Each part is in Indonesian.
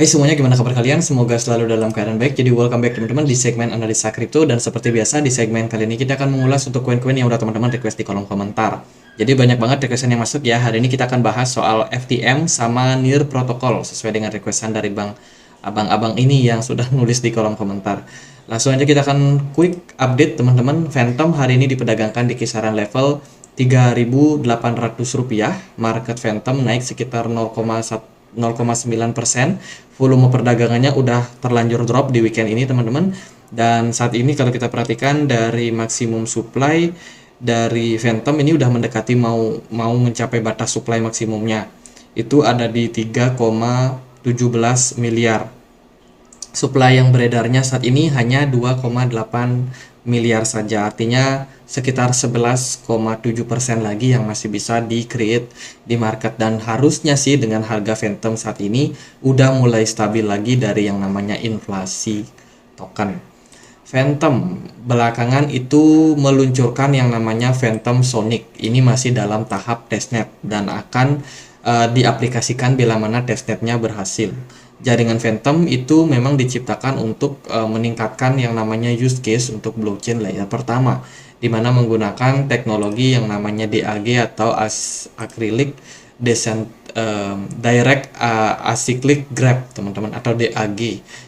Hai semuanya, gimana kabar kalian? Semoga selalu dalam keadaan baik. Jadi welcome back teman-teman di segmen analisa kripto, dan seperti biasa di segmen kali ini kita akan mengulas untuk koin-koin yang udah teman-teman request di kolom komentar. Jadi banyak banget requestan yang masuk ya. Hari ini kita akan bahas soal FTM sama NIR protokol sesuai dengan requestan dari abang-abang ini yang sudah nulis di kolom komentar. Langsung aja kita akan quick update teman-teman. Phantom hari ini diperdagangkan di kisaran level Rp3.800. Market Phantom naik sekitar 0,9%. Volume perdagangannya udah terlanjur drop di weekend ini teman-teman. Dan saat ini kalau kita perhatikan dari maksimum supply dari Phantom ini udah mendekati mau mencapai batas supply maksimumnya. Itu ada di 3,17 miliar. Supply yang beredarnya saat ini hanya 2,8 miliar saja. Artinya sekitar 11,7% lagi yang masih bisa di-create di market. Dan harusnya sih dengan harga Phantom saat ini udah mulai stabil lagi dari yang namanya inflasi token. Phantom belakangan itu meluncurkan yang namanya Phantom Sonic. Ini masih dalam tahap testnet dan akan diaplikasikan bila mana testnetnya berhasil. Jaringan Phantom itu memang diciptakan untuk meningkatkan yang namanya use case untuk blockchain layer pertama, di mana menggunakan teknologi yang namanya DAG atau Acrylic Direct Acyclic Graph teman-teman, atau DAG,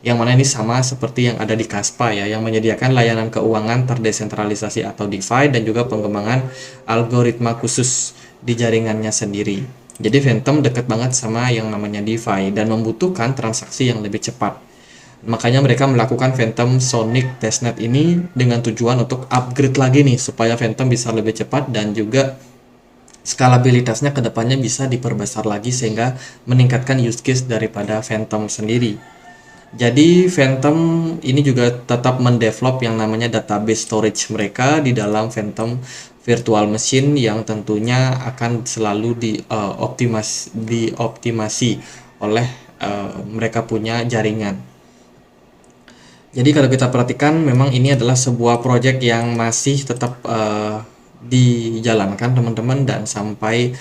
yang mana ini sama seperti yang ada di Kaspa ya, yang menyediakan layanan keuangan terdesentralisasi atau DeFi dan juga pengembangan algoritma khusus di jaringannya sendiri. Jadi Phantom dekat banget sama yang namanya DeFi dan membutuhkan transaksi yang lebih cepat. Makanya mereka melakukan Phantom Sonic Testnet ini dengan tujuan untuk upgrade lagi nih supaya Phantom bisa lebih cepat dan juga skalabilitasnya ke depannya bisa diperbesar lagi sehingga meningkatkan use case daripada Phantom sendiri. Jadi Phantom ini juga tetap mendevelop yang namanya database storage mereka di dalam Phantom virtual machine yang tentunya akan selalu dioptimasi oleh mereka punya jaringan. Jadi kalau kita perhatikan memang ini adalah sebuah project yang masih tetap dijalankan teman-teman, dan sampai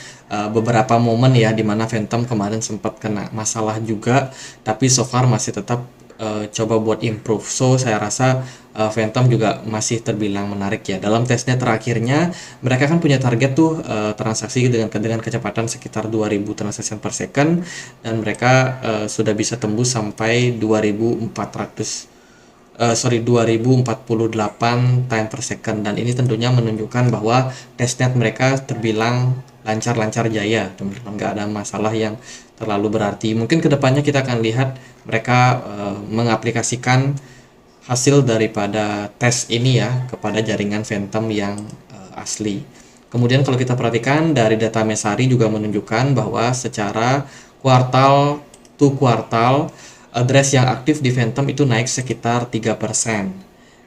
beberapa momen ya dimana Phantom kemarin sempat kena masalah juga, tapi so far masih tetap coba buat improve. So saya rasa Phantom juga masih terbilang menarik ya. Dalam tesnya terakhirnya mereka kan punya target tuh transaksi dengan kecepatan sekitar 2000 transaksi per second, dan mereka sudah bisa tembus sampai 2048 time per second, dan ini tentunya menunjukkan bahwa testnet mereka terbilang lancar-lancar jaya teman-teman, nggak ada masalah yang terlalu berarti. Mungkin kedepannya kita akan lihat mereka mengaplikasikan hasil daripada tes ini ya kepada jaringan Phantom yang asli. Kemudian kalau kita perhatikan dari data Mesari juga menunjukkan bahwa secara kuartal to kuartal address yang aktif di Phantom itu naik sekitar 3%,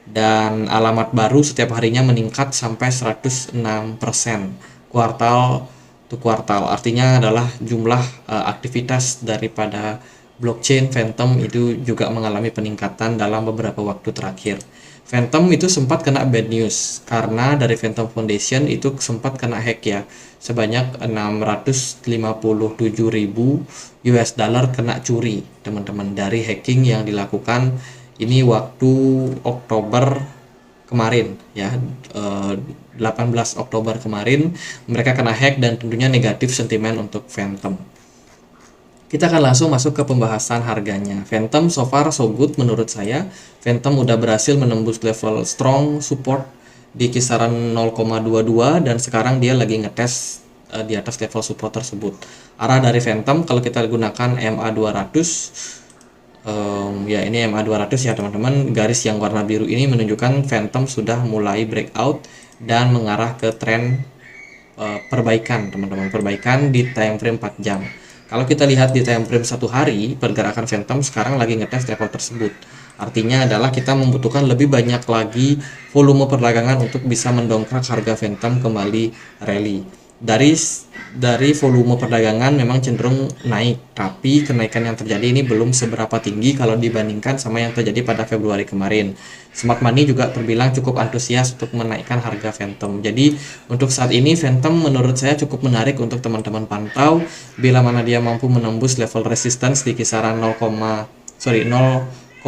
dan alamat baru setiap harinya meningkat sampai 106% kuartal to kuartal. Artinya adalah jumlah aktivitas daripada blockchain Phantom itu juga mengalami peningkatan dalam beberapa waktu terakhir. Phantom itu sempat kena bad news karena dari Phantom Foundation itu sempat kena hack ya, sebanyak 657.000 US dollar kena curi teman-teman dari hacking yang dilakukan ini waktu Oktober kemarin ya, 18 Oktober kemarin mereka kena hack, dan tentunya negatif sentimen untuk Phantom. Kita akan langsung masuk ke pembahasan harganya. Phantom so far so good menurut saya. Phantom udah berhasil menembus level strong support di kisaran 0,22, dan sekarang dia lagi ngetes di atas level support tersebut. Arah dari Phantom kalau kita gunakan MA200, ya ini MA200 ya teman-teman, garis yang warna biru ini menunjukkan Phantom sudah mulai breakout dan mengarah ke tren perbaikan teman-teman, perbaikan di time frame 4 jam. Kalau kita lihat di time frame 1 hari, pergerakan Phantom sekarang lagi ngetes level tersebut. Artinya adalah kita membutuhkan lebih banyak lagi volume perdagangan untuk bisa mendongkrak harga Phantom kembali rally. Dari dari volume perdagangan memang cenderung naik, tapi kenaikan yang terjadi ini belum seberapa tinggi kalau dibandingkan sama yang terjadi pada Februari kemarin. Smart Money juga terbilang cukup antusias untuk menaikkan harga Phantom. Jadi untuk saat ini Phantom menurut saya cukup menarik untuk teman-teman pantau bila mana dia mampu menembus level resistance di kisaran 0,25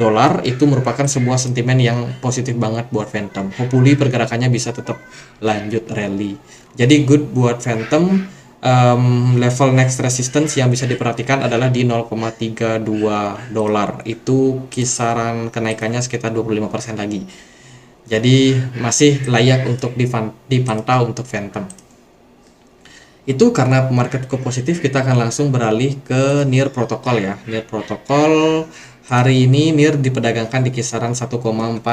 dolar. Itu merupakan sebuah sentimen yang positif banget buat Phantom. Hopefully pergerakannya bisa tetap lanjut rally. Jadi good buat Phantom. Level next resistance yang bisa diperhatikan adalah di 0,32 dolar. Itu kisaran kenaikannya sekitar 25% lagi. Jadi masih layak untuk dipantau untuk Phantom. Itu karena market cukup positif, kita akan langsung beralih ke NIR Protocol ya. NIR Protocol hari ini NIR diperdagangkan di kisaran 1,49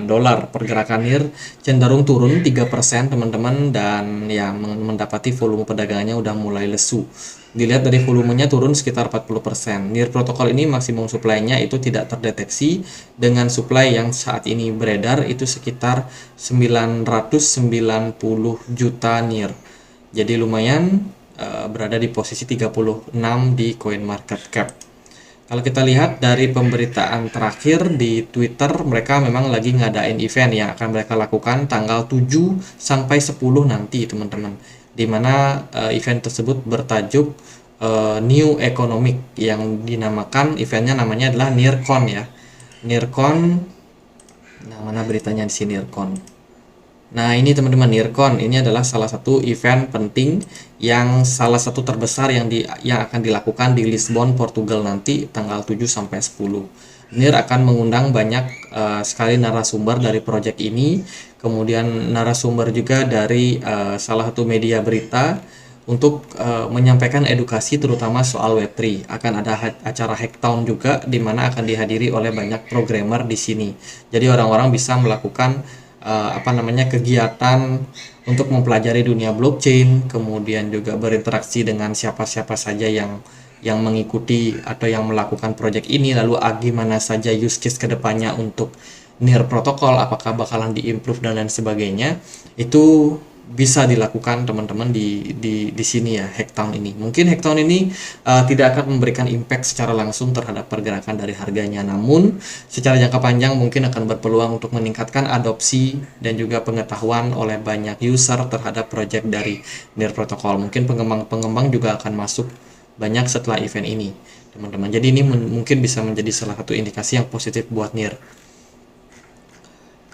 dolar. Pergerakan NIR cenderung turun 3% teman-teman, dan ya mendapati volume perdagangannya udah mulai lesu. Dilihat dari volumenya turun sekitar 40%. NIR Protocol ini maksimum supply-nya itu tidak terdeteksi dengan supply yang saat ini beredar itu sekitar 990 juta NIR. Jadi lumayan berada di posisi 36 di CoinMarketCap. Kalau kita lihat dari pemberitaan terakhir di Twitter, mereka memang lagi ngadain event yang akan mereka lakukan tanggal 7 sampai 10 nanti teman-teman. Dimana event tersebut bertajuk New Economic, yang dinamakan eventnya namanya adalah NIRCon ya. NIRCon, nah mana beritanya di sini NIRCon. Nah ini teman-teman, NIRCon ini adalah salah satu event penting yang salah satu terbesar yang akan dilakukan di Lisbon, Portugal nanti tanggal 7 sampai 10. NIR akan mengundang banyak sekali narasumber dari proyek ini, kemudian narasumber juga dari salah satu media berita untuk menyampaikan edukasi terutama soal Web3. Akan ada acara Hacktown juga di mana akan dihadiri oleh banyak programmer di sini. Jadi orang-orang bisa melakukan kegiatan untuk mempelajari dunia blockchain, kemudian juga berinteraksi dengan siapa-siapa saja yang mengikuti atau yang melakukan proyek ini, lalu gimana saja use case kedepannya untuk NIR protokol, apakah bakalan diimprove dan lain sebagainya. Itu bisa dilakukan teman-teman di sini ya, Hacktown ini. Mungkin Hacktown ini tidak akan memberikan impact secara langsung terhadap pergerakan dari harganya, namun secara jangka panjang mungkin akan berpeluang untuk meningkatkan adopsi dan juga pengetahuan oleh banyak user terhadap project dari NIR protokol. Mungkin pengembang-pengembang juga akan masuk banyak setelah event ini, teman-teman. Jadi ini mungkin bisa menjadi salah satu indikasi yang positif buat NIR.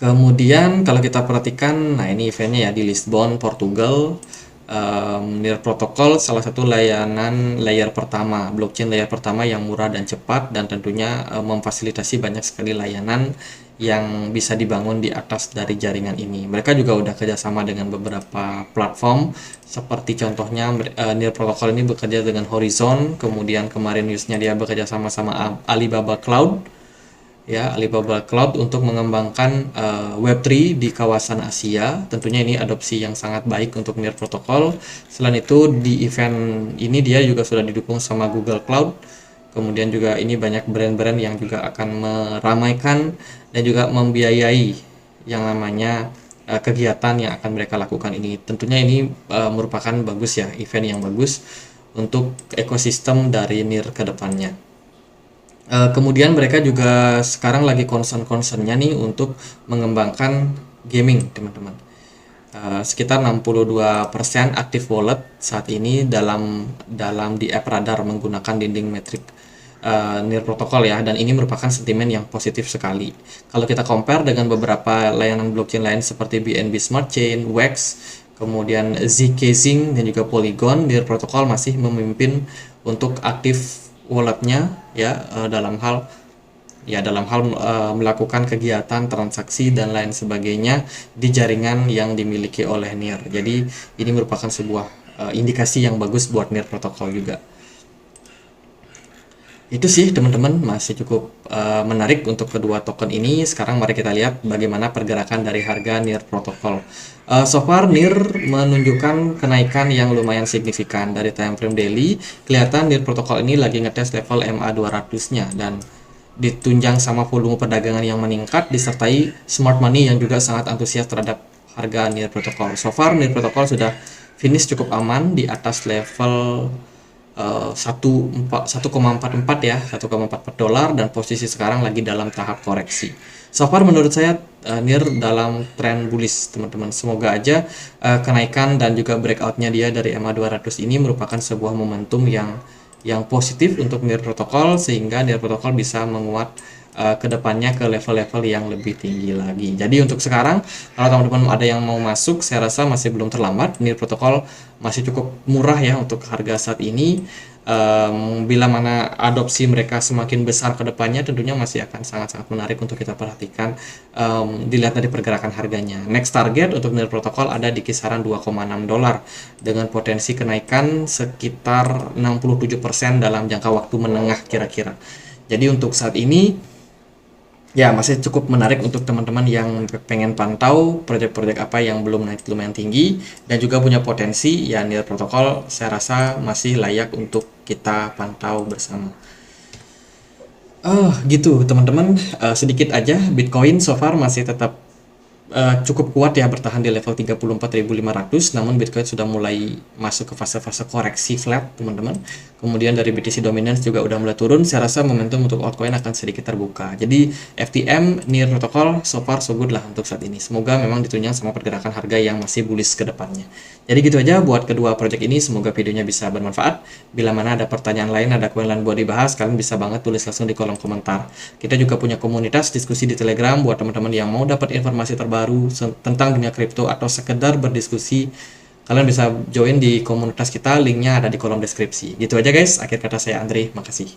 Kemudian kalau kita perhatikan, nah ini eventnya ya di Lisbon, Portugal. NIR Protocol salah satu layanan layer pertama, blockchain layer pertama yang murah dan cepat, dan tentunya memfasilitasi banyak sekali layanan yang bisa dibangun di atas dari jaringan ini. Mereka juga udah kerjasama dengan beberapa platform, seperti contohnya NIR Protocol ini bekerja dengan Horizon, kemudian kemarin newsnya dia bekerja sama Alibaba Cloud. Ya, Alibaba Cloud untuk mengembangkan Web3 di kawasan Asia. Tentunya ini adopsi yang sangat baik untuk NIR Protocol. Selain itu di event ini dia juga sudah didukung sama Google Cloud. Kemudian juga ini banyak brand-brand yang juga akan meramaikan dan juga membiayai yang namanya kegiatan yang akan mereka lakukan ini. Tentunya ini merupakan bagus ya, event yang bagus untuk ekosistem dari NIR ke depannya. Kemudian mereka juga sekarang lagi concern-concernnya nih untuk mengembangkan gaming, teman-teman. Sekitar 62% aktif wallet saat ini dalam di app Radar menggunakan dinding metrik NIR protokol ya, dan ini merupakan sentimen yang positif sekali. Kalau kita compare dengan beberapa layanan blockchain lain seperti BNB Smart Chain, Wax, kemudian zkSync dan juga Polygon, NIR protokol masih memimpin untuk aktif walletnya ya, dalam hal melakukan kegiatan transaksi dan lain sebagainya di jaringan yang dimiliki oleh NIR. Jadi ini merupakan sebuah indikasi yang bagus buat NIR protokol juga. Itu sih teman-teman, masih cukup menarik untuk kedua token ini. Sekarang mari kita lihat bagaimana pergerakan dari harga NIR protokol. So far NIR menunjukkan kenaikan yang lumayan signifikan dari time frame daily. Kelihatan NIR protokol ini lagi ngetes level MA200-nya, dan ditunjang sama volume perdagangan yang meningkat disertai smart money yang juga sangat antusias terhadap harga NIR protokol. So far NIR protokol sudah finish cukup aman di atas level 1,44 ya, 1,44 dolar, dan posisi sekarang lagi dalam tahap koreksi. So far menurut saya NIR dalam tren bullish teman-teman. Semoga aja kenaikan dan juga breakoutnya dia dari EMA 200 ini merupakan sebuah momentum yang positif untuk NIR protokol, sehingga NIR protokol bisa menguat ke depannya ke level-level yang lebih tinggi lagi. Jadi untuk sekarang kalau teman-teman ada yang mau masuk, saya rasa masih belum terlambat. NIR protokol masih cukup murah ya untuk harga saat ini. Bila mana adopsi mereka semakin besar ke depannya, tentunya masih akan sangat-sangat menarik untuk kita perhatikan, dilihat dari pergerakan harganya. Next target untuk NIR protokol ada di kisaran 2,6 dolar dengan potensi kenaikan sekitar 67% dalam jangka waktu menengah kira-kira. Jadi untuk saat ini ya masih cukup menarik untuk teman-teman yang pengen pantau proyek-proyek apa yang belum naik lumayan tinggi dan juga punya potensi, ya NIR protokol saya rasa masih layak untuk kita pantau bersama. Gitu teman-teman. Sedikit aja, Bitcoin so far masih tetap cukup kuat ya, bertahan di level 34.500, namun Bitcoin sudah mulai masuk ke fase-fase koreksi flat teman-teman. Kemudian dari BTC Dominance juga udah mulai turun. Saya rasa momentum untuk altcoin akan sedikit terbuka. Jadi FTM, NIR protokol so far so good lah untuk saat ini. Semoga memang ditunjang sama pergerakan harga yang masih bullish ke depannya. Jadi gitu aja buat kedua project ini, semoga videonya bisa bermanfaat. Bila mana ada pertanyaan lain, ada koin lain buat dibahas, kalian bisa banget tulis langsung di kolom komentar. Kita juga punya komunitas diskusi di Telegram buat teman-teman yang mau dapat informasi terbaru tentang dunia kripto atau sekedar berdiskusi. Kalian bisa join di komunitas kita, linknya ada di kolom deskripsi. Gitu aja guys, akhir kata saya Andre, makasih.